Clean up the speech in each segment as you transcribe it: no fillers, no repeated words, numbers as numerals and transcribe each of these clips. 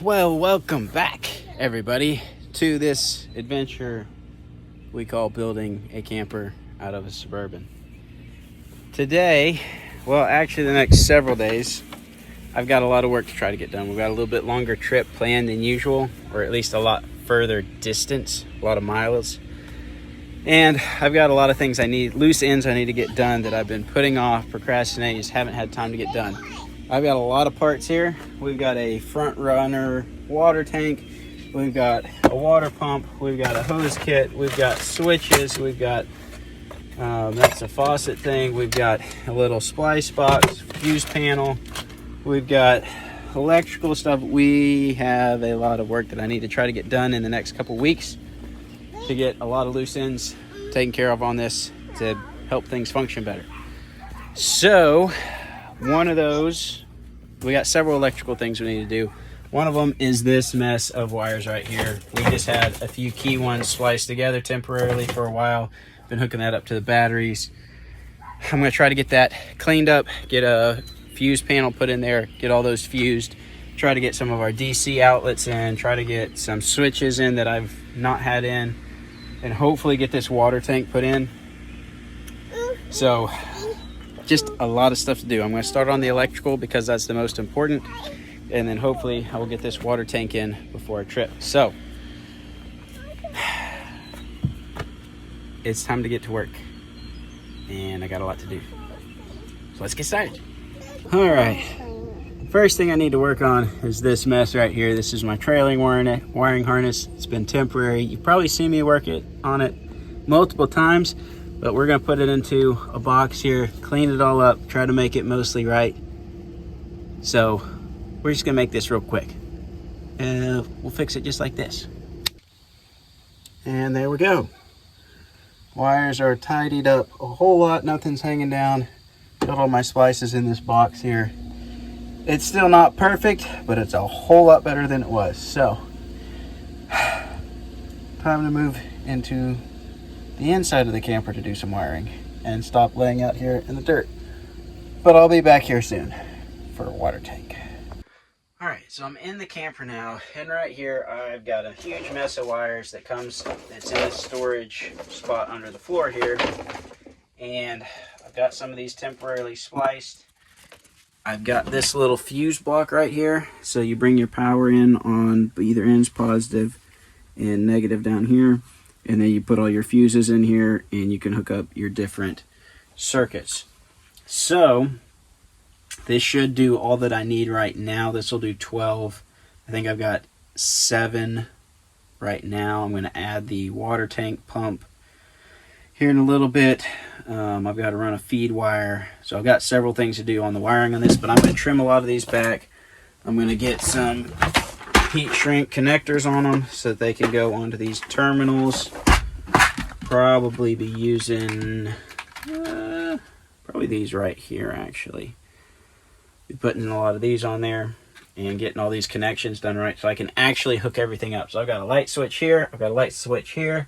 Well, welcome back, everybody, to this adventure we call building a camper out of a Suburban. Today, well, actually the next several days, I've got a lot of work to try to get done. We've got a little bit longer trip planned than usual, or at least a lot further distance, a lot of miles. And I've got a lot of things loose ends I need to get done that I've been putting off, procrastinating, just haven't had time to get done. I've got a lot of parts here. We've got a front runner water tank. We've got a water pump. We've got a hose kit. We've got switches. We've got, that's a faucet thing. We've got a little splice box, fuse panel. We've got electrical stuff. We have a lot of work that I need to try to get done in the next couple weeks to get a lot of loose ends taken care of on this to help things function better. So, one of those, we got several electrical things we need to do. One of them is this mess of wires right here. We just had a few key ones spliced together temporarily for a while. Been hooking that up to the batteries. I'm gonna try to get that cleaned up, get a fuse panel put in there, get all those fused, try to get some of our DC outlets in, try to get some switches in that I've not had in, and hopefully get this water tank put in. So, just a lot of stuff to do. I'm going to start on the electrical because that's the most important, and then hopefully I will get this water tank in before our trip. So it's time to get to work, and I got a lot to do, so let's get started. All right, first thing I need to work on is this mess right here. This is my trailing wiring harness. It's been temporary. You've probably seen me work on it multiple times, but we're gonna put it into a box here, clean it all up, try to make it mostly right. So we're just gonna make this real quick. We'll fix it just like this. And there we go. Wires are tidied up a whole lot, nothing's hanging down. Got all my splices in this box here. It's still not perfect, but it's a whole lot better than it was. So, time to move into the inside of the camper to do some wiring and stop laying out here in the dirt. But I'll be back here soon for a water tank. All right, so I'm in the camper now, and right here I've got a huge mess of wires that's in this storage spot under the floor here, and I've got some of these temporarily spliced. I've got this little fuse block right here, so you bring your power in on either ends, positive and negative down here, and then you put all your fuses in here and you can hook up your different circuits. So this should do all that I need right now. This will do 12. I think I've got 7 right now. I'm going to add the water tank pump here in a little bit. I've got to run a feed wire. So I've got several things to do on the wiring on this, but I'm going to trim a lot of these back. I'm going to get some heat shrink connectors on them so that they can go onto these terminals. Probably be using probably these right here, actually. Be putting a lot of these on there and getting all these connections done right so I can actually hook everything up. So I've got a light switch here, I've got a light switch here,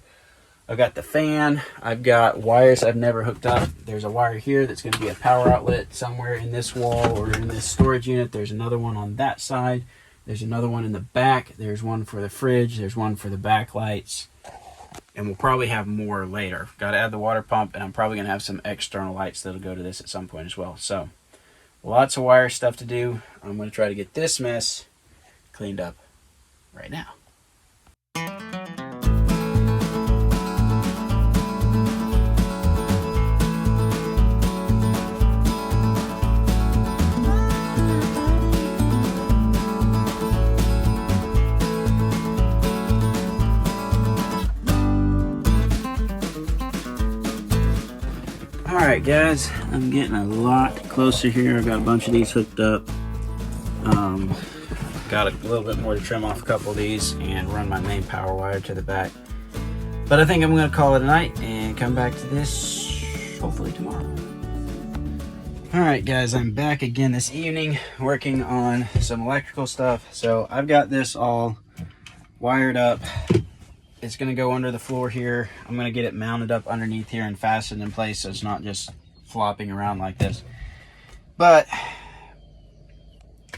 I've got the fan, I've got wires I've never hooked up. There's a wire here that's going to be a power outlet somewhere in this wall or in this storage unit. There's another one on that side. There's another one in the back. There's one for the fridge. There's one for the backlights. And we'll probably have more later. Got to add the water pump, and I'm probably going to have some external lights that'll go to this at some point as well. So, lots of wire stuff to do. I'm going to try to get this mess cleaned up right now. Alright guys, I'm getting a lot closer here. I've got a bunch of these hooked up. Got a little bit more to trim off a couple of these and run my main power wire to the back. But I think I'm going to call it a night and come back to this hopefully tomorrow. Alright guys, I'm back again this evening working on some electrical stuff. So I've got this all wired up. It's going to go under the floor here. I'm going to get it mounted up underneath here and fastened in place so it's not just flopping around like this. But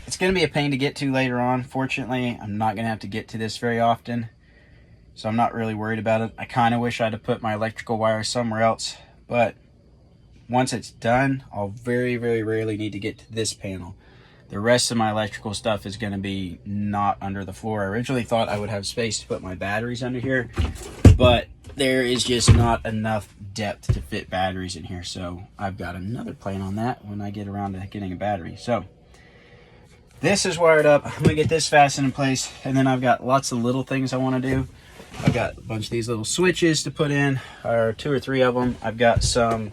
It's going to be a pain to get to later on. Fortunately, I'm not going to have to get to this very often, so I'm not really worried about it. I kind of wish I'd have put my electrical wire somewhere else, but once it's done, I'll very, very rarely need to get to this panel. The rest of my electrical stuff is going to be not under the floor. I originally thought I would have space to put my batteries under here, but there is just not enough depth to fit batteries in here. So I've got another plan on that when I get around to getting a battery. So this is wired up. I'm going to get this fastened in place, and then I've got lots of little things I want to do. I've got a bunch of these little switches to put in, or 2 or 3 of them. I've got some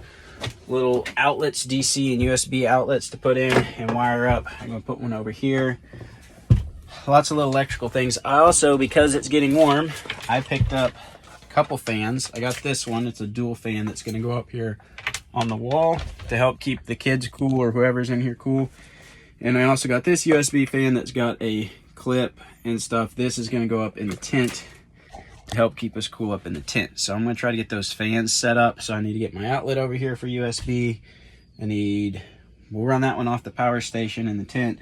little outlets, DC and USB outlets to put in and wire up. I'm going to put one over here. Lots of little electrical things. I also, because it's getting warm, I picked up a couple fans. I got this one. It's a dual fan that's going to go up here on the wall to help keep the kids cool or whoever's in here cool. And I also got this USB fan that's got a clip and stuff. This is going to go up in the tent to help keep us cool up in the tent. So I'm going to try to get those fans set up. So I need to get my outlet over here for USB. We'll run that one off the power station in the tent,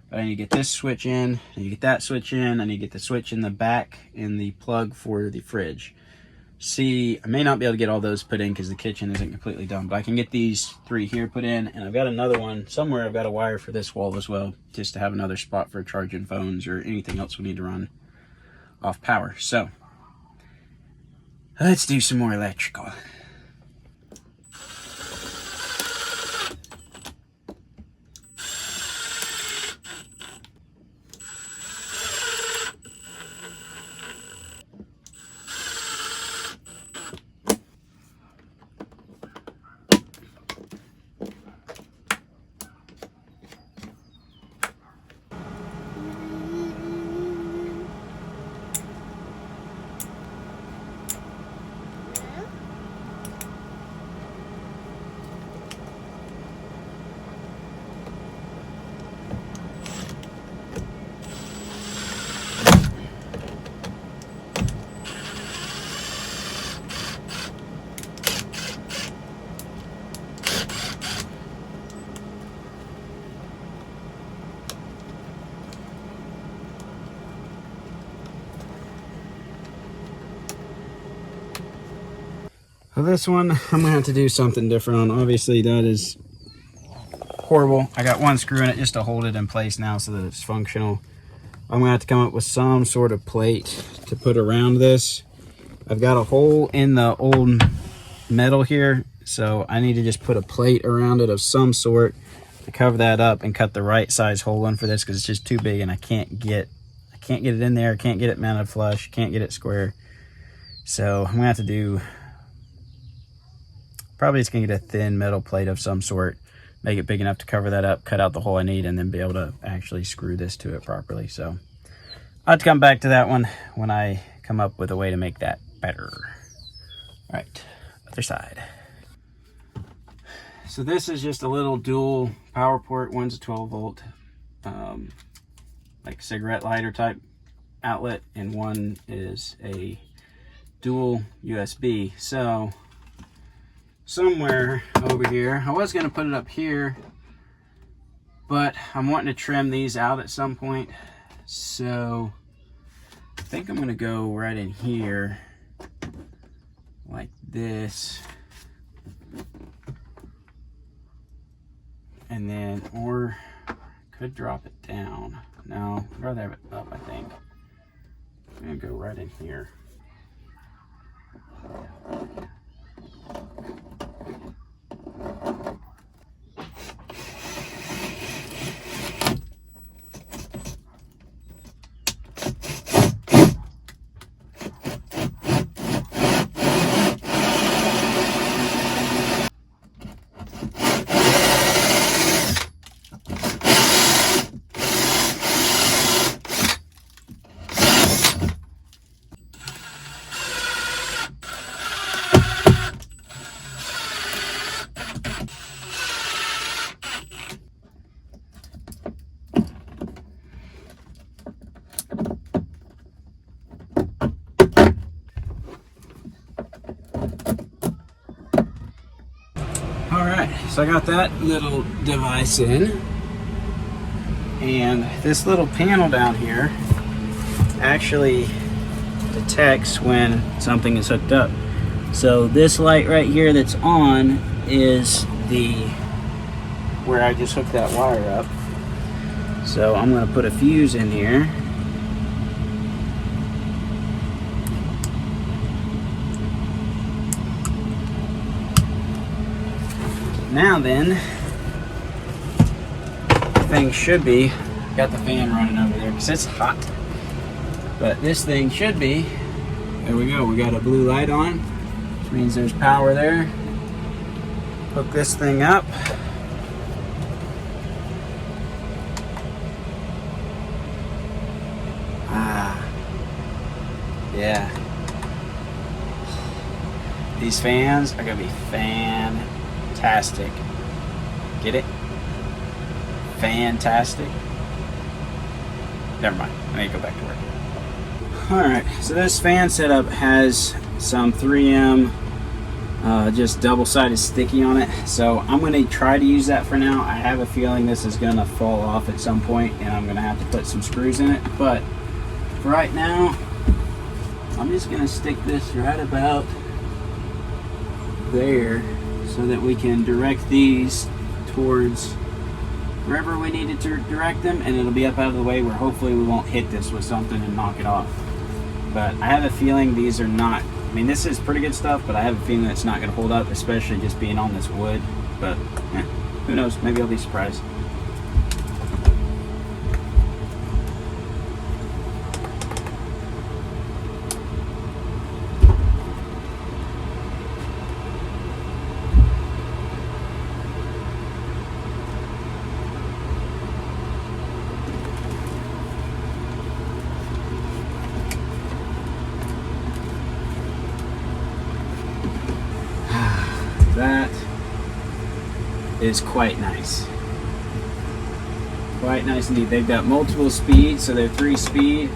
but I need to get this switch in, I need to get that switch in, I need to get the switch in the back and the plug for the fridge. See, I may not be able to get all those put in because the kitchen isn't completely done, but I can get these 3 here put in, and I've got another one somewhere. I've got a wire for this wall as well, just to have another spot for charging phones or anything else we need to run off power. So let's do some more electrical. So this one, I'm going to have to do something different on. Obviously, that is horrible. I got one screw in it just to hold it in place now so that it's functional. I'm going to have to come up with some sort of plate to put around this. I've got a hole in the old metal here, so I need to just put a plate around it of some sort to cover that up and cut the right size hole in for this, because it's just too big and I can't get it in there. I can't get it mounted flush, can't get it square. So I'm going to have to do, probably just gonna get a thin metal plate of some sort, make it big enough to cover that up, cut out the hole I need, and then be able to actually screw this to it properly. So I'll have to come back to that one when I come up with a way to make that better. All right, other side. So this is just a little dual power port. One's a 12 volt, like cigarette lighter type outlet, and one is a dual USB. So somewhere over here, I was going to put it up here, but I'm wanting to trim these out at some point, so I think I'm going to go right in here like this, and then, or could drop it down. No, I'd rather have it up. I think I'm going to go right in here. So I got that little device in, And this little panel down here actually detects when something is hooked up. So this light right here that's on is where I just hooked that wire up. So I'm going to put a fuse in here. Now then, thing should be, got the fan running over there because it's hot, but this thing should be, there we go, we got a blue light on, which means there's power there. Hook this thing up. Yeah, these fans are gonna be fantastic. Get it? Fantastic. Never mind, I need to go back to work. Alright, so this fan setup has some 3M just double-sided sticky on it, so I'm going to try to use that for now. I have a feeling this is going to fall off at some point and I'm going to have to put some screws in it, but for right now I'm just going to stick this right about there so that we can direct these towards wherever we needed to direct them, and it'll be up out of the way where hopefully we won't hit this with something and knock it off. But I have a feeling these are not, I mean, this is pretty good stuff, but I have a feeling it's not going to hold up, especially just being on this wood. But who knows, maybe I'll be surprised. That is quite nice. Quite nice indeed. They've got multiple speeds, so they're 3-speed.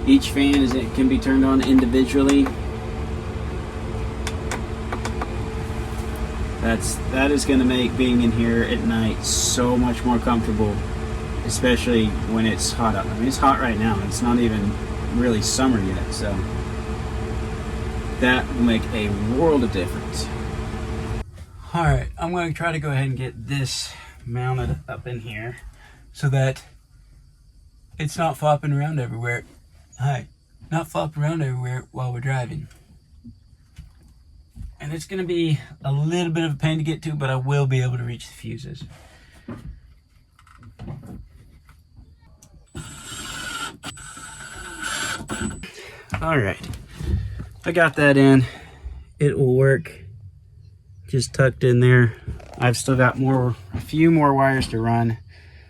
Each fan it can be turned on individually. That is going to make being in here at night so much more comfortable, especially when it's hot up. I mean, it's hot right now. It's not even really summer yet, so that will make a world of difference. Alright, I'm going to try to go ahead and get this mounted up in here so that it's not flopping around everywhere. Not flopping around everywhere while we're driving. And it's going to be a little bit of a pain to get to, but I will be able to reach the fuses. Alright, I got that in. It will work. Just tucked in there. I've still got a few more wires to run,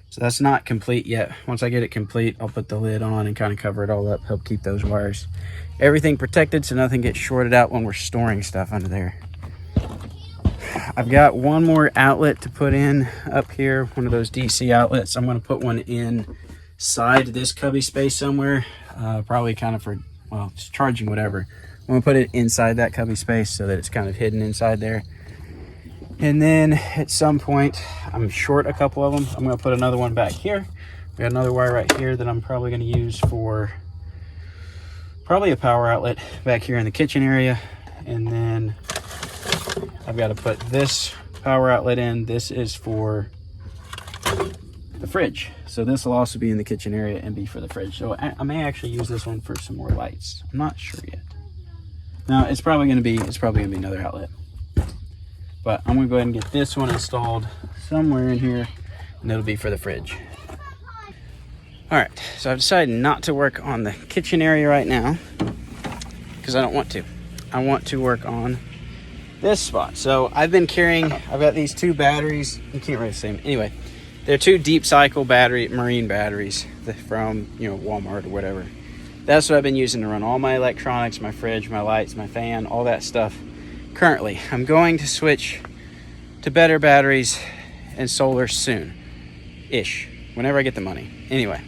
so that's not complete yet. Once I get it complete, I'll put the lid on and kind of cover it all up, help keep those wires, everything protected so nothing gets shorted out when we're storing stuff under there. I've got one more outlet to put in up here, one of those DC outlets. I'm going to put one inside this cubby space somewhere, probably kind of for, well, just charging whatever. I'm going to put it inside that cubby space so that it's kind of hidden inside there. And then at some point, I'm short a couple of them. I'm going to put another one back here. We got another wire right here that I'm probably going to use for probably a power outlet back here in the kitchen area. And then I've got to put this power outlet in. This is for the fridge. So this will also be in the kitchen area and be for the fridge. So I may actually use this one for some more lights. I'm not sure yet. No, it's probably going to be another outlet. But I'm going to go ahead and get this one installed somewhere in here, and it'll be for the fridge. All right, so I've decided not to work on the kitchen area right now because I don't want to. I want to work on this spot. So I've got these two batteries. You can't really see them. Anyway, they're two deep cycle marine batteries from Walmart or whatever. That's what I've been using to run all my electronics, my fridge, my lights, my fan, all that stuff. Currently, I'm going to switch to better batteries and solar soon-ish, whenever I get the money. Anyway,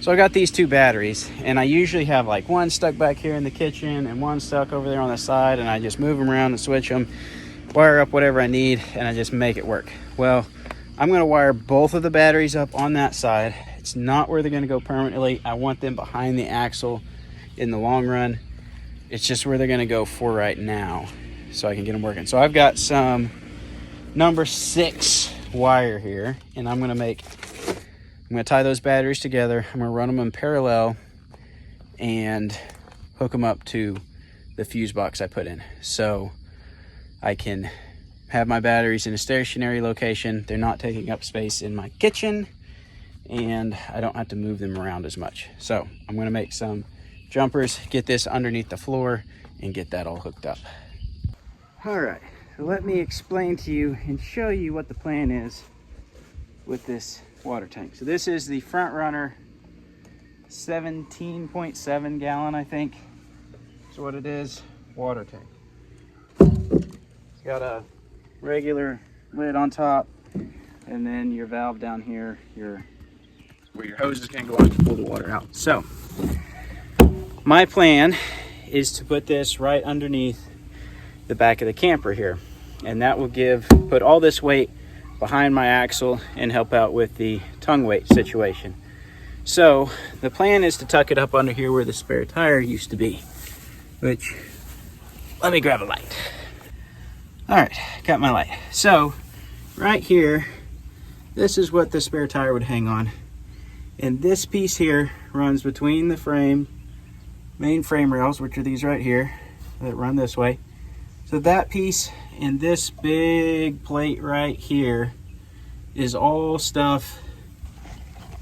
so I got these two batteries, and I usually have like one stuck back here in the kitchen and one stuck over there on the side, and I just move them around and switch them, wire up whatever I need, and I just make it work. Well, I'm going to wire both of the batteries up on that side, It's not where they're going to go permanently. I want them behind the axle in the long run. It's just where they're going to go for right now, so I can get them working. So I've got some number 6 wire here, and I'm going to tie those batteries together. I'm going to run them in parallel and hook them up to the fuse box I put in, so I can have my batteries in a stationary location. They're not taking up space in my kitchen, and I don't have to move them around as much. So I'm going to make some jumpers, get this underneath the floor, and get that all hooked up. All right, so let me explain to you and show you what the plan is with this water tank. So this is the Front Runner 17.7 gallon, I think is what it is, water tank. It's got a regular lid on top, and then your valve down here, where your hose is going to go on to pull the water out. So my plan is to put this right underneath the back of the camper here, and that will put all this weight behind my axle and help out with the tongue weight situation. So the plan is to tuck it up under here where the spare tire used to be, which, let me grab a light. All right, got my light. So right here, this is what the spare tire would hang on. And this piece here runs between the main frame rails, which are these right here that run this way. So that piece and this big plate right here is all stuff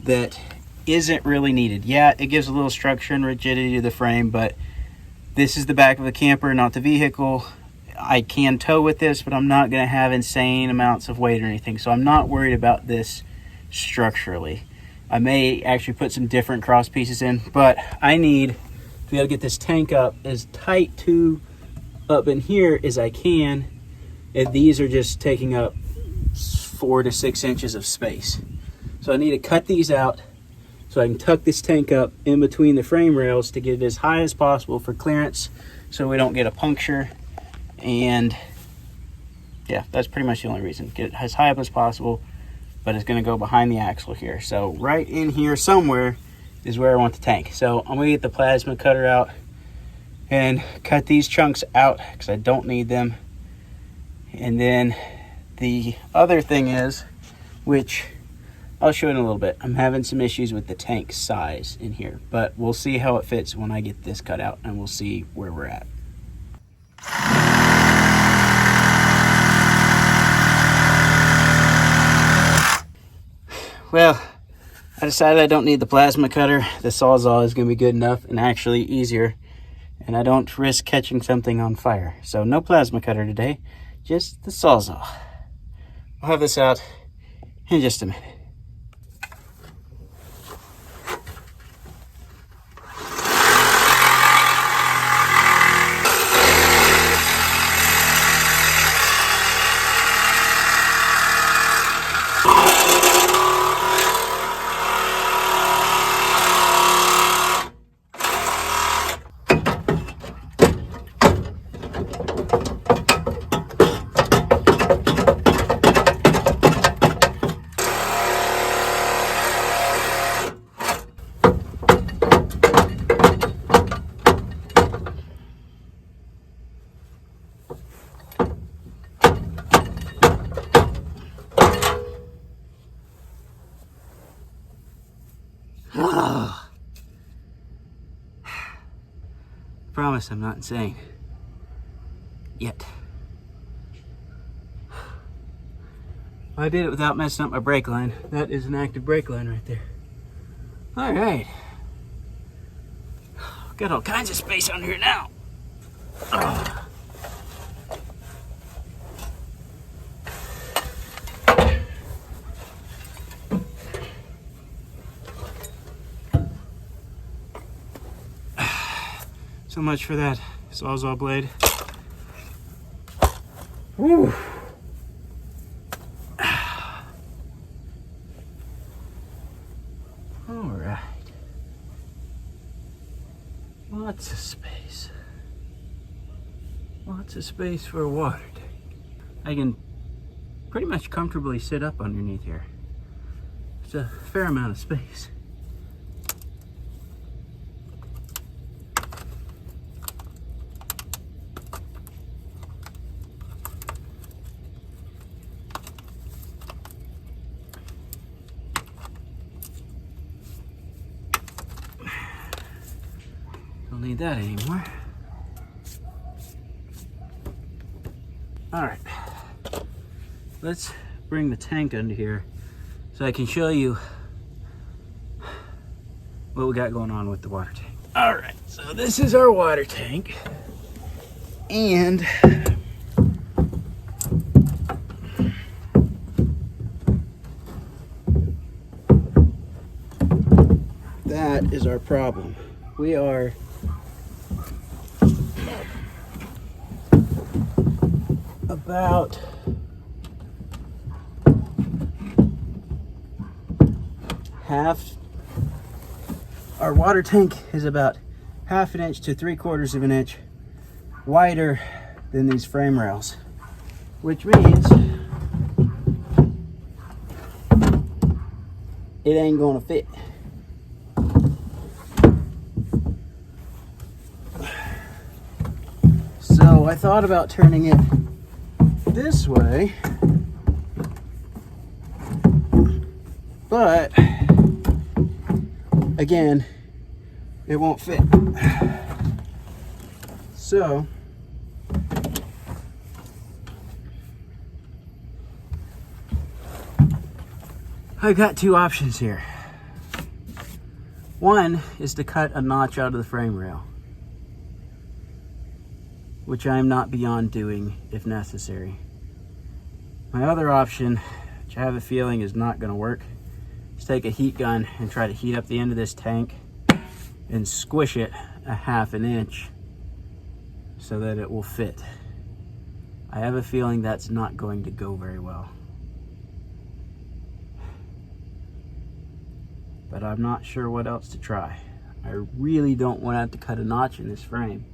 that isn't really needed. Yeah, it gives a little structure and rigidity to the frame, but this is the back of the camper, not the vehicle. I can tow with this, but I'm not going to have insane amounts of weight or anything, so I'm not worried about this structurally. I may actually put some different cross pieces in, but I need to be able to get this tank up as tight to up in here as I can, and these are just taking up 4 to 6 inches of space. So I need to cut these out so I can tuck this tank up in between the frame rails to get it as high as possible for clearance so we don't get a puncture. And yeah, that's pretty much the only reason. Get it as high up as possible, but it's going to go behind the axle here. So right in here somewhere is where I want the tank. So I'm going to get the plasma cutter out and cut these chunks out because I don't need them. And then the other thing is, which I'll show you in a little bit, I'm having some issues with the tank size in here, but we'll see how it fits when I get this cut out, and we'll see where we're at. Well, I decided I don't need the plasma cutter. The Sawzall is going to be good enough and actually easier, and I don't risk catching something on fire. So no plasma cutter today, just the Sawzall. I'll have this out in just a minute. Promise I'm not insane. Yet. I did it without messing up my brake line. That is an active brake line right there. Alright. Got all kinds of space on here now. So much for that Sawzall blade. Woo. All right. Lots of space. Lots of space for a water tank. I can pretty much comfortably sit up underneath here. It's a fair amount of space. Don't need that anymore. All right, let's bring the tank under here so I can show you what we got going on with the water tank. All right, so this is our water tank, and that is our problem. We are about our water tank is about 1/2 inch to 3/4 of an inch wider than these frame rails, which means it ain't gonna fit. So I thought about turning it this way, but again, it won't fit. So I've got two options here. One is to cut a notch out of the frame rail, which I am not beyond doing if necessary. My other option, which I have a feeling is not going to work, is take a heat gun and try to heat up the end of this tank and squish it 1/2 inch so that it will fit. I have a feeling that's not going to go very well. But I'm not sure what else to try. I really don't want to have to cut a notch in this frame.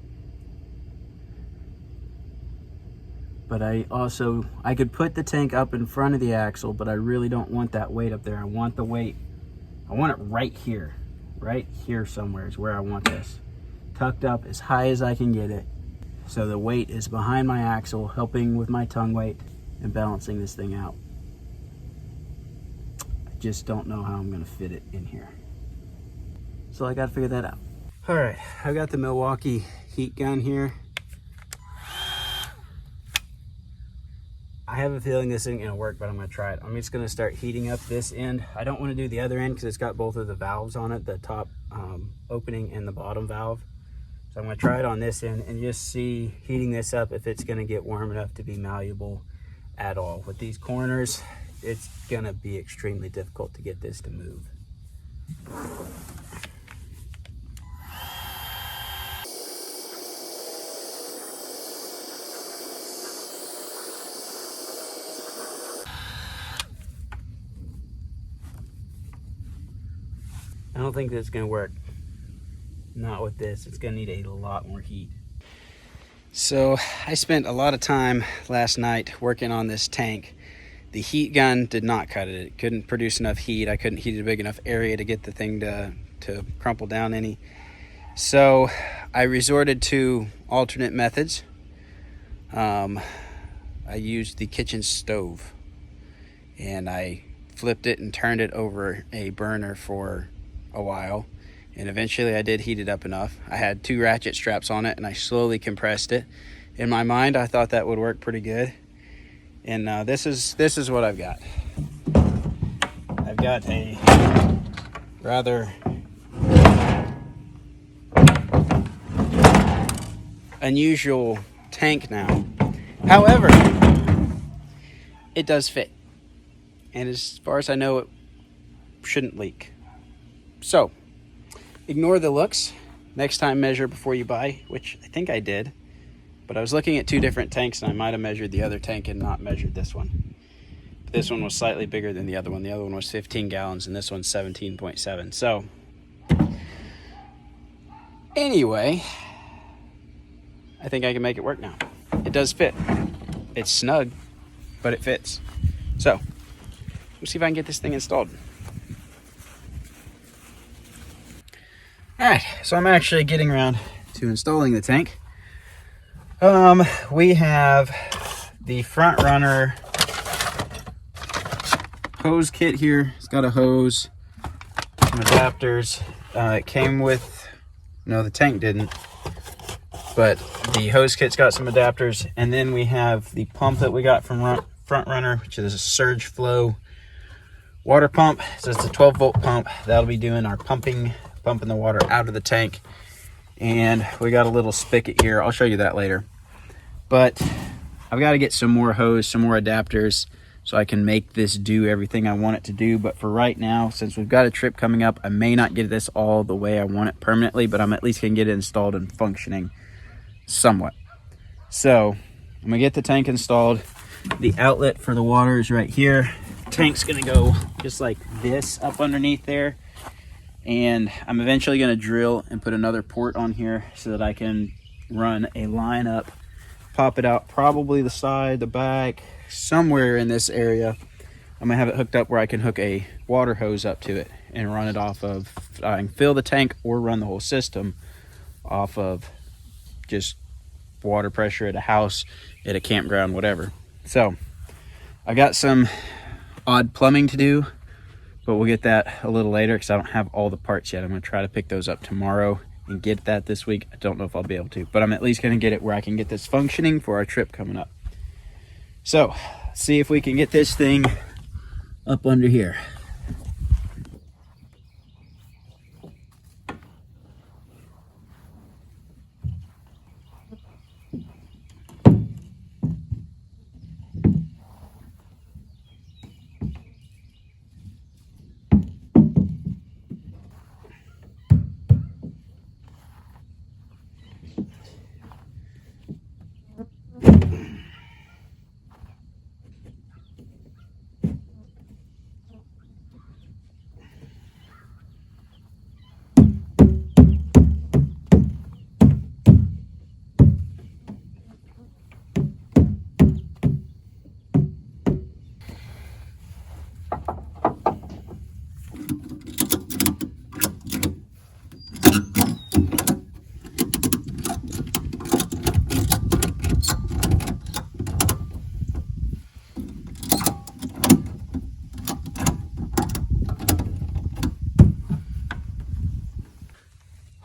But I could put the tank up in front of the axle, but I really don't want that weight up there. I want the weight, I want it right here somewhere is where I want this. Tucked up as high as I can get it. So the weight is behind my axle, helping with my tongue weight and balancing this thing out. I just don't know how I'm gonna fit it in here. So I gotta figure that out. All right, I've got the Milwaukee heat gun here. I have a feeling this isn't gonna work, but I'm gonna try it. I'm just gonna start heating up this end. I don't wanna do the other end because it's got both of the valves on it, the top opening and the bottom valve. So I'm gonna try it on this end and just see, heating this up, if it's gonna get warm enough to be malleable at all. With these corners, it's gonna be extremely difficult to get this to move. I don't think this is gonna work. Not with this, it's gonna need a lot more heat. So I spent a lot of time last night working on this tank. The heat gun did not cut it. It couldn't produce enough heat. I couldn't heat a big enough area to get the thing to crumple down any. So I resorted to alternate methods. I used the kitchen stove, and I flipped it and turned it over a burner for a while, and eventually I did heat it up enough. I had 2 ratchet straps on it, and I slowly compressed it. In my mind, I thought that would work pretty good, and this is what I've got. I've got a rather unusual tank now. However, it does fit, and as far as I know, it shouldn't leak. So, ignore the looks. Next time, measure before you buy, which I think I did. But I was looking at 2 different tanks, and I might have measured the other tank and not measured this one. But this one was slightly bigger than the other one. The other one was 15 gallons, and this one's 17.7. So, anyway, I think I can make it work now. It does fit. It's snug, but it fits. So, we'll see if I can get this thing installed. All right, so I'm actually getting around to installing the tank. We have the front runner hose kit here. It's got a hose, some adapters. It came with No, the tank didn't. But the hose kit's got some adapters. And then we have the pump that we got from Front Runner, which is a surge flow water pump. So it's a 12-volt pump. That'll be doing our pumping the water out of the tank. And we got a little spigot here. I'll show you that later. But I've got to get some more hose, some more adapters, so I can make this do everything I want it to do. But for right now, since we've got a trip coming up, I may not get this all the way I want it permanently, but I'm at least going to get it installed and functioning somewhat. So I'm going to get the tank installed. The outlet for the water is right here. Tank's going to go just like this up underneath there. And I'm eventually going to drill and put another port on here so that I can run a line up, pop it out, probably the side, the back, somewhere in this area. I'm gonna have it hooked up where I can hook a water hose up to it and run it off of, I can fill the tank or run the whole system off of just water pressure at a house, at a campground, whatever. So I got some odd plumbing to do, but we'll get that a little later because I don't have all the parts yet. I'm gonna try to pick those up tomorrow and get that this week. I don't know if I'll be able to, but I'm at least gonna get it where I can get this functioning for our trip coming up. So see if we can get this thing up under here.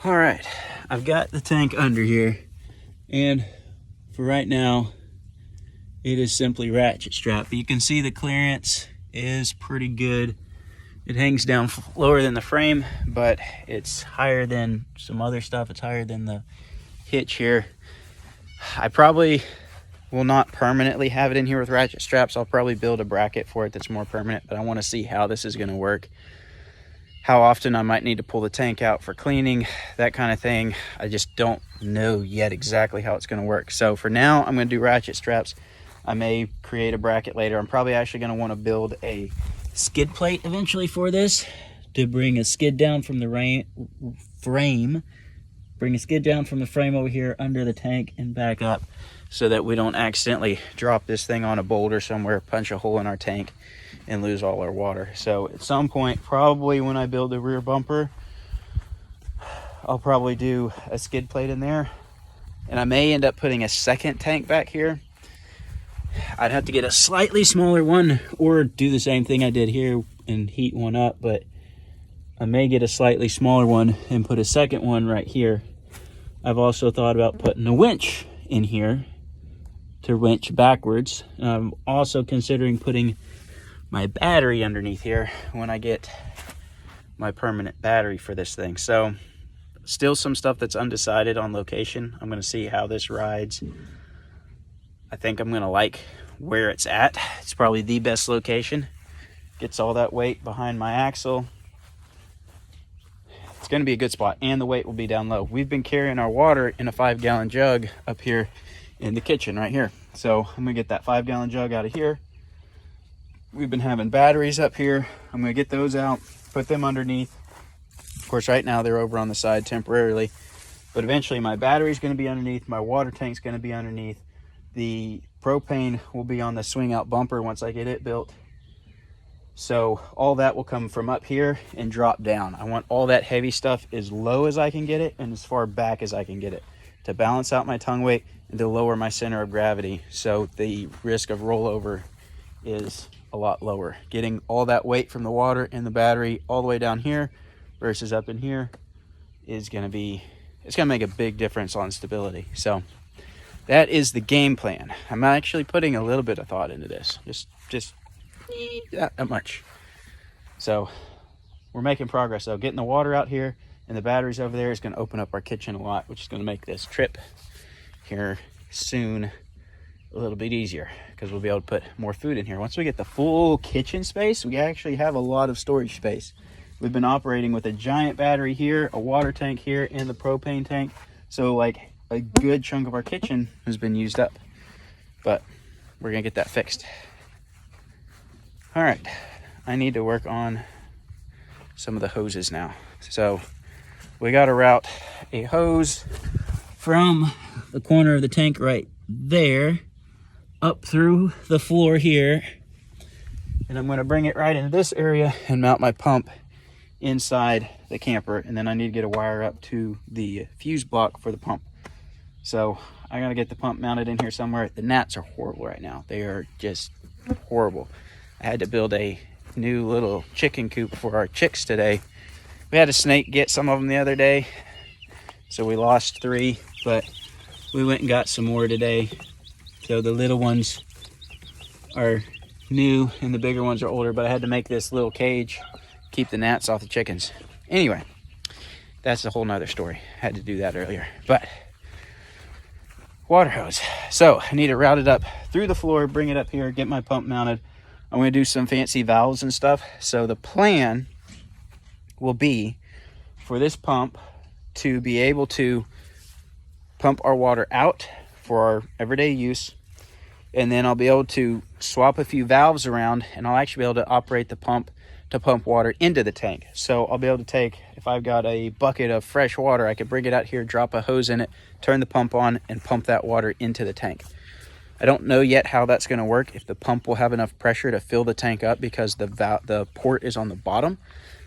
All right, I've got the tank under here, and for right now, it is simply ratchet strap. But you can see the clearance is pretty good. It hangs down lower than the frame, but it's higher than some other stuff. It's higher than the hitch here. I probably will not permanently have it in here with ratchet straps. I'll probably build a bracket for it that's more permanent, but I want to see how this is going to work. How often I might need to pull the tank out for cleaning, that kind of thing. I just don't know yet exactly how it's going to work. So for now, I'm going to do ratchet straps. I may create a bracket later. I'm probably actually going to want to build a skid plate eventually for this to bring a skid down from the frame. Bring a skid down from the frame over here under the tank and back up so that we don't accidentally drop this thing on a boulder somewhere, punch a hole in our tank, and lose all our water. So at some point, probably when I build the rear bumper, I'll probably do a skid plate in there. And I may end up putting a second tank back here. I'd have to get a slightly smaller one or do the same thing I did here and heat one up, but I may get a slightly smaller one and put a second one right here. I've also thought about putting a winch in here to winch backwards. I'm also considering putting my battery underneath here when I get my permanent battery for this thing. So still some stuff that's undecided on location. I'm going to see how this rides. I think I'm going to like where it's at. It's probably the best location. Gets all that weight behind my axle. It's going to be a good spot, and the weight will be down low. We've been carrying our water in a 5-gallon jug up here in the kitchen right here. So I'm going to get that 5-gallon jug out of here. We've been having batteries up here. I'm going to get those out, put them underneath. Of course, right now they're over on the side temporarily, but eventually my battery's going to be underneath. My water tank's going to be underneath. The propane will be on the swing out bumper once I get it built. So all that will come from up here and drop down. I want all that heavy stuff as low as I can get it and as far back as I can get it to balance out my tongue weight and to lower my center of gravity, so the risk of rollover is a lot lower. Getting all that weight from the water and the battery all the way down here versus up in here is going to be it's gonna make a big difference on stability. So that is the game plan. I'm actually putting a little bit of thought into this, just that much. So we're making progress though. Getting the water out here and the batteries over there is going to open up our kitchen a lot, which is going to make this trip here soon a little bit easier, because we'll be able to put more food in here. Once we get the full kitchen space, we actually have a lot of storage space. We've been operating with a giant battery here, a water tank here, and the propane tank. So like a good chunk of our kitchen has been used up, but we're gonna get that fixed. All right, I need to work on some of the hoses now. So we got to route a hose from the corner of the tank right there up through the floor here, and I'm going to bring it right into this area and mount my pump inside the camper, and then I need to get a wire up to the fuse block for the pump. So I got to get the pump mounted in here somewhere. The gnats are horrible right now. They are just horrible. I had to build a new little chicken coop for our chicks today. We had a snake get some of them the other day, so we lost 3, but we went and got some more today. So the little ones are new and the bigger ones are older, but I had to make this little cage, keep the gnats off the chickens. Anyway, that's a whole nother story. I had to do that earlier. But water hose. So I need to route it up through the floor, bring it up here, get my pump mounted. I'm going to do some fancy valves and stuff. So the plan will be for this pump to be able to pump our water out for our everyday use, and then I'll be able to swap a few valves around, and I'll actually be able to operate the pump to pump water into the tank. So I'll be able to take, if I've got a bucket of fresh water, I could bring it out here, drop a hose in it, turn the pump on, and pump that water into the tank. I don't know yet how that's going to work, if the pump will have enough pressure to fill the tank up, because the port is on the bottom.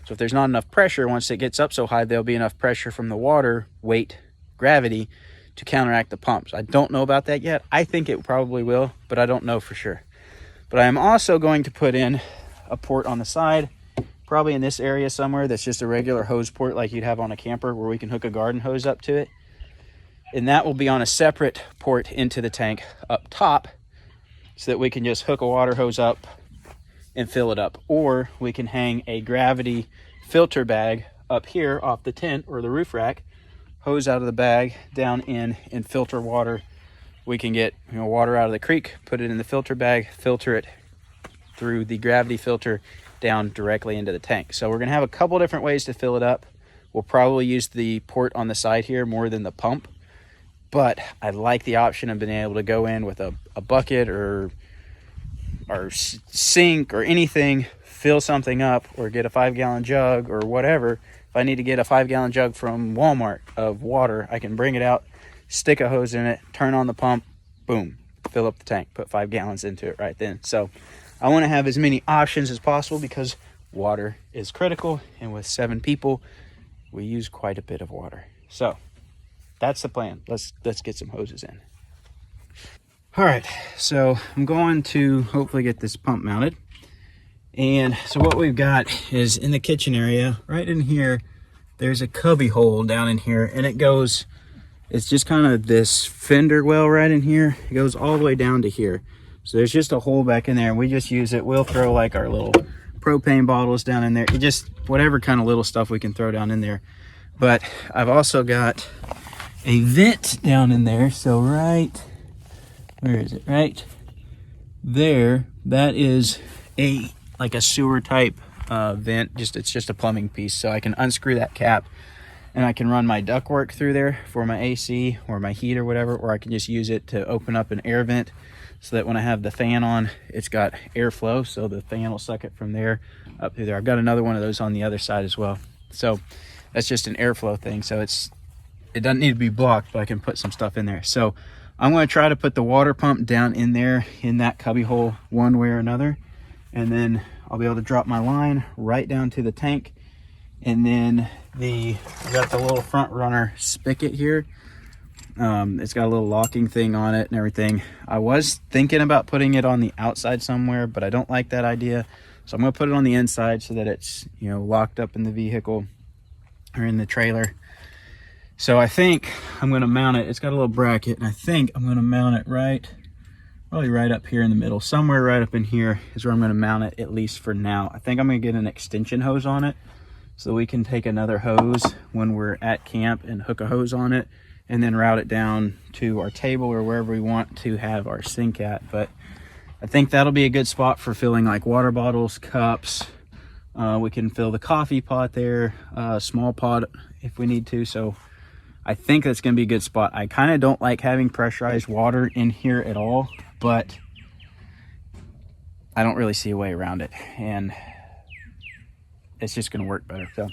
So if there's not enough pressure, once it gets up so high, there'll be enough pressure from the water, weight, gravity, to counteract the pumps. I don't know about that yet. I think it probably will, but I don't know for sure. But I am also going to put in a port on the side, probably in this area somewhere, that's just a regular hose port like you'd have on a camper, where we can hook a garden hose up to it. And that will be on a separate port into the tank up top, so that we can just hook a water hose up and fill it up. Or we can hang a gravity filter bag up here off the tent or the roof rack, hose out of the bag down in and filter water. We can get water out of the creek, put it in the filter bag, filter it through the gravity filter down directly into the tank. So we're gonna have a couple different ways to fill it up. We'll probably use the port on the side here more than the pump, but I like the option of being able to go in with a bucket or sink or anything, fill something up, or get a 5-gallon jug or whatever. If I need to get a 5-gallon jug from Walmart of water, I can bring it out, stick a hose in it, turn on the pump, boom, fill up the tank, put 5 gallons into it right then. So I want to have as many options as possible, because water is critical, and with 7 people, we use quite a bit of water. So that's the plan. Let's get some hoses in. All right, so I'm going to hopefully get this pump mounted. And so what we've got is in the kitchen area, right in here, there's a cubby hole down in here, and it's just kind of this fender well right in here. It goes all the way down to here. So there's just a hole back in there, and we just use it. We'll throw like our little propane bottles down in there. It just, whatever kind of little stuff we can throw down in there. But I've also got a vent down in there. So right, where is it? Right there, that is like a sewer type vent. It's just a plumbing piece. So I can unscrew that cap, and I can run my ductwork through there for my AC or my heat or whatever, or I can just use it to open up an air vent, so that when I have the fan on, it's got airflow, so the fan will suck it from there up through there. I've got another one of those on the other side as well. So that's just an airflow thing. So it doesn't need to be blocked, but I can put some stuff in there. So I'm going to try to put the water pump down in there in that cubby hole one way or another, and then I'll be able to drop my line right down to the tank. And then I've got the little front runner spigot here. It's got a little locking thing on it and everything. I was thinking about putting it on the outside somewhere, but I don't like that idea. So I'm going to put it on the inside so that it's, locked up in the vehicle or in the trailer. So I think I'm going to mount it. It's got a little bracket, and I think I'm going to mount it probably right up here in the middle. Somewhere right up in here is where I'm going to mount it, at least for now. I think I'm going to get an extension hose on it so we can take another hose when we're at camp and hook a hose on it and then route it down to our table or wherever we want to have our sink at. But I think that'll be a good spot for filling like water bottles, cups. We can fill the coffee pot there, small pot if we need to. So I think that's going to be a good spot. I kind of don't like having pressurized water in here at all, but I don't really see a way around it, and it's just going to work better. So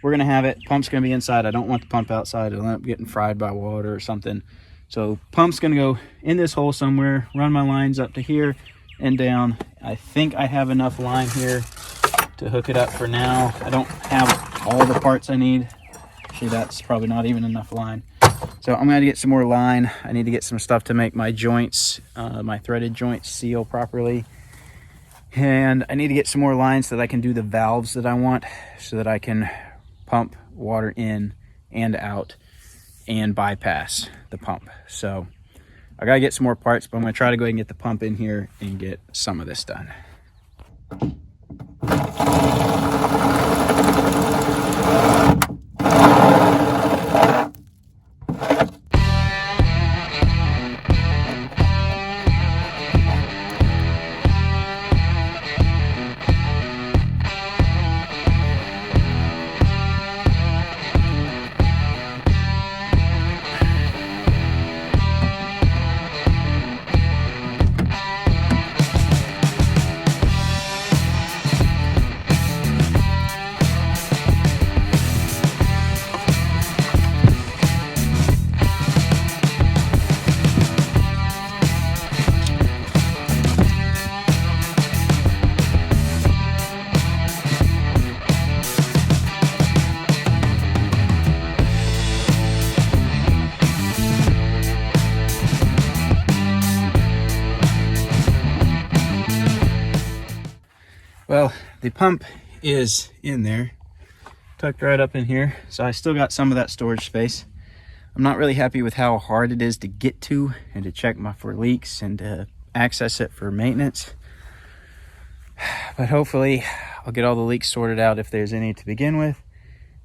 we're going to have it. Pump's going to be inside. I don't want the pump outside. It'll end up getting fried by water or something. So pump's going to go in this hole somewhere, run my lines up to here and down. I think I have enough line here to hook it up for now. I don't have all the parts I need. Actually, that's probably not even enough line. So I'm going to get some more line. I need to get some stuff to make my joints, my threaded joints seal properly. And I need to get some more lines so that I can do the valves that I want, so that I can pump water in and out and bypass the pump. So I got to get some more parts, but I'm going to try to go ahead and get the pump in here and get some of this done. Well, the pump is in there, tucked right up in here. So I still got some of that storage space. I'm not really happy with how hard it is to get to and to check for leaks and to access it for maintenance. But hopefully I'll get all the leaks sorted out if there's any to begin with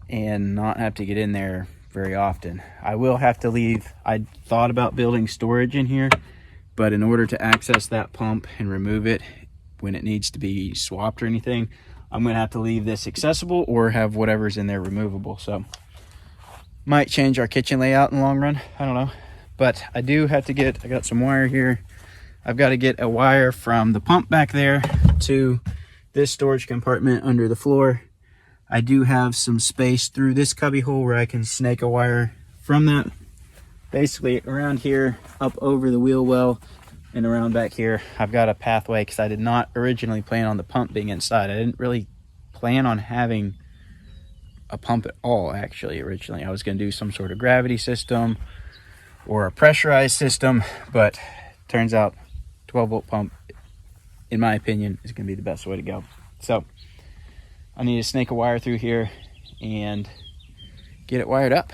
and not have to get in there very often. I will have to leave. I thought about building storage in here, but in order to access that pump and remove it when it needs to be swapped or anything, I'm gonna have to leave this accessible or have whatever's in there removable. So might change our kitchen layout in the long run, I don't know. But I do have to I got some wire here. I've got to get a wire from the pump back there to this storage compartment under the floor. I do have some space through this cubby hole where I can snake a wire from that, basically around here up over the wheel well and around back here. I've got a pathway because I did not originally plan on the pump being inside. I didn't really plan on having a pump at all, actually. Originally I was going to do some sort of gravity system or a pressurized system, but turns out 12-volt pump, in my opinion, is going to be the best way to go. So I need to snake a wire through here and get it wired up.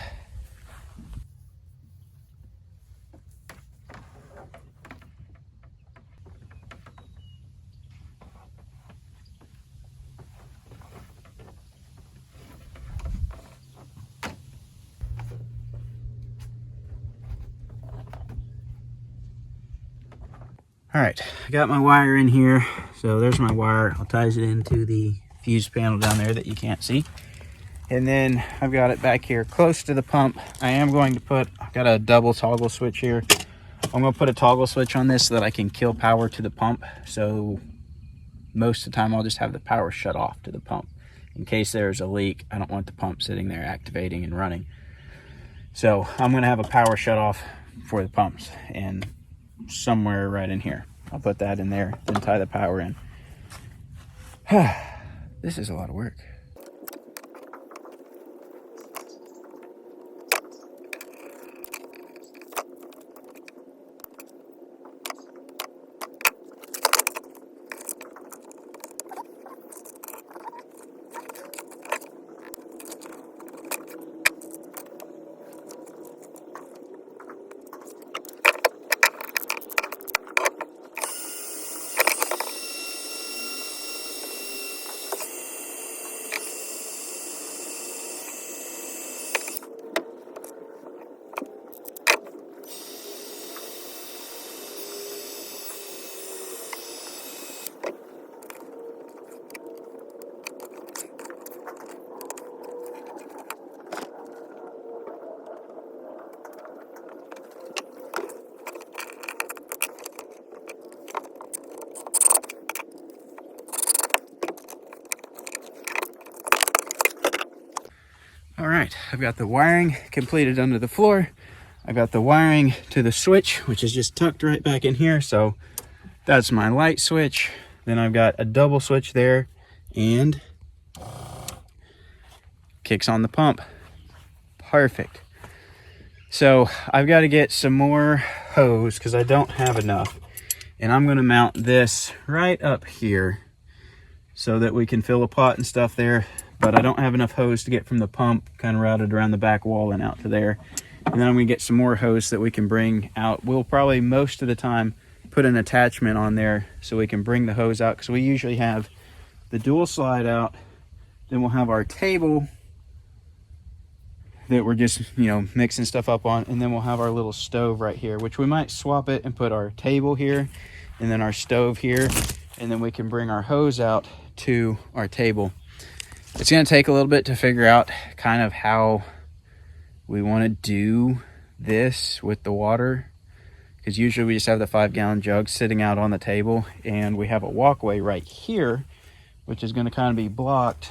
All right, I got my wire in here. So there's my wire. I'll tie it into the fuse panel down there that you can't see. And then I've got it back here close to the pump. I am going to I've got a double toggle switch here. I'm gonna put a toggle switch on this so that I can kill power to the pump. So most of the time I'll just have the power shut off to the pump. In case there's a leak, I don't want the pump sitting there activating and running. So I'm gonna have a power shut off for the pumps, and somewhere right in here I'll put that in there, then tie the power in. This is a lot of work. right, I've got the wiring completed under the floor. I've got the wiring to the switch, which is just tucked right back in here. So that's my light switch. Then I've got a double switch there and kicks on the pump. Perfect. So I've got to get some more hose because I don't have enough. And I'm going to mount this right up here so that we can fill a pot and stuff there. But I don't have enough hose to get from the pump kind of routed around the back wall and out to there. And then I'm going to get some more hose that we can bring out. We'll probably most of the time put an attachment on there so we can bring the hose out, because we usually have the dual slide out. Then we'll have our table that we're just, you know, mixing stuff up on. And then we'll have our little stove right here, which we might swap it and put our table here and then our stove here. And then we can bring our hose out to our table. It's going to take a little bit to figure out kind of how we want to do this with the water, because usually we just have the 5-gallon jug sitting out on the table, and we have a walkway right here, which is going to kind of be blocked.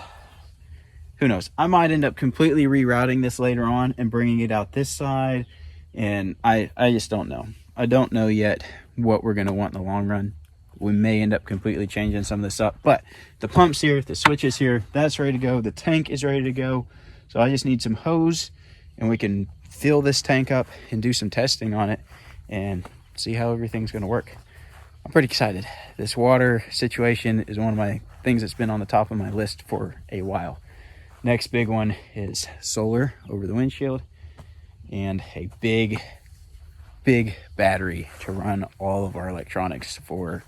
Who knows? I might end up completely rerouting this later on and bringing it out this side, and I just don't know. I don't know yet what we're going to want in the long run. We may end up completely changing some of this up, but the pump's here, the switch is here, that's ready to go, the tank is ready to go. So I just need some hose, and we can fill this tank up and do some testing on it and see how everything's going to work. I'm pretty excited. This water situation is one of my things that's been on the top of my list for a while. Next big one is solar over the windshield and a big battery to run all of our electronics for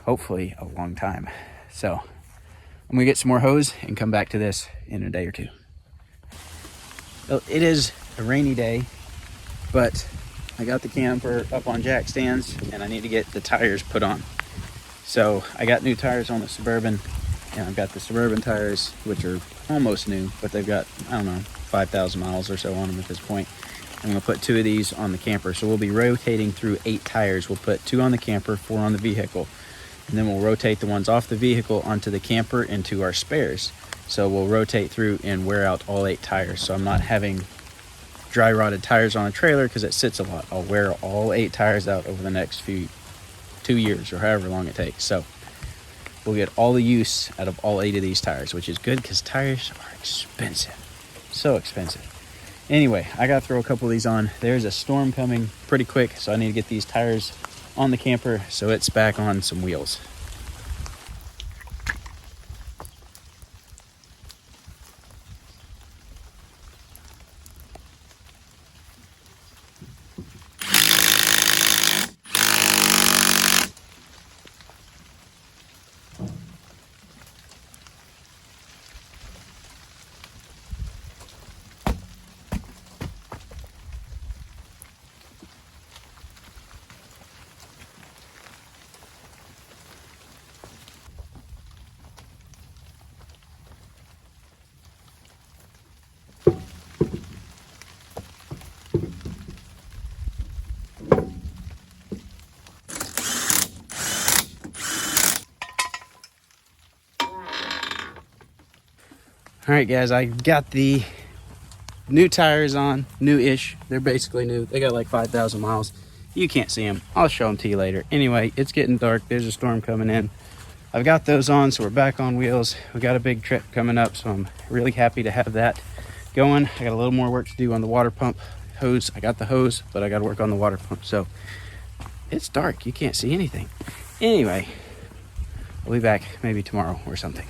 hopefully a long time. So I'm gonna get some more hose and come back to this in a day or two. Well, it is a rainy day, but I got the camper up on jack stands and I need to get the tires put on. So I got new tires on the Suburban, and I've got the Suburban tires, which are almost new, but they've got, I don't know, 5,000 miles or so on them at this point. I'm gonna put 2 of these on the camper. So we'll be rotating through 8 tires. We'll put 2 on the camper, 4 on the vehicle. And then we'll rotate the ones off the vehicle onto the camper into our spares. So we'll rotate through and wear out all 8 tires. So I'm not having dry rotted tires on a trailer because it sits a lot. I'll wear all 8 tires out over the next 2 years or however long it takes. So we'll get all the use out of all 8 of these tires, which is good because tires are expensive. So expensive. Anyway, I got to throw a couple of these on. There's a storm coming pretty quick, so I need to get these tires on the camper so it's back on some wheels. All right, guys, I got the new tires on, new-ish. They're basically new. They got like 5,000 miles. You can't see them. I'll show them to you later. Anyway, it's getting dark. There's a storm coming in. I've got those on, so we're back on wheels. We got a big trip coming up, so I'm really happy to have that going. I got a little more work to do on the water pump hose. I got the hose, but I got to work on the water pump. So it's dark. You can't see anything. Anyway, I'll be back maybe tomorrow or something.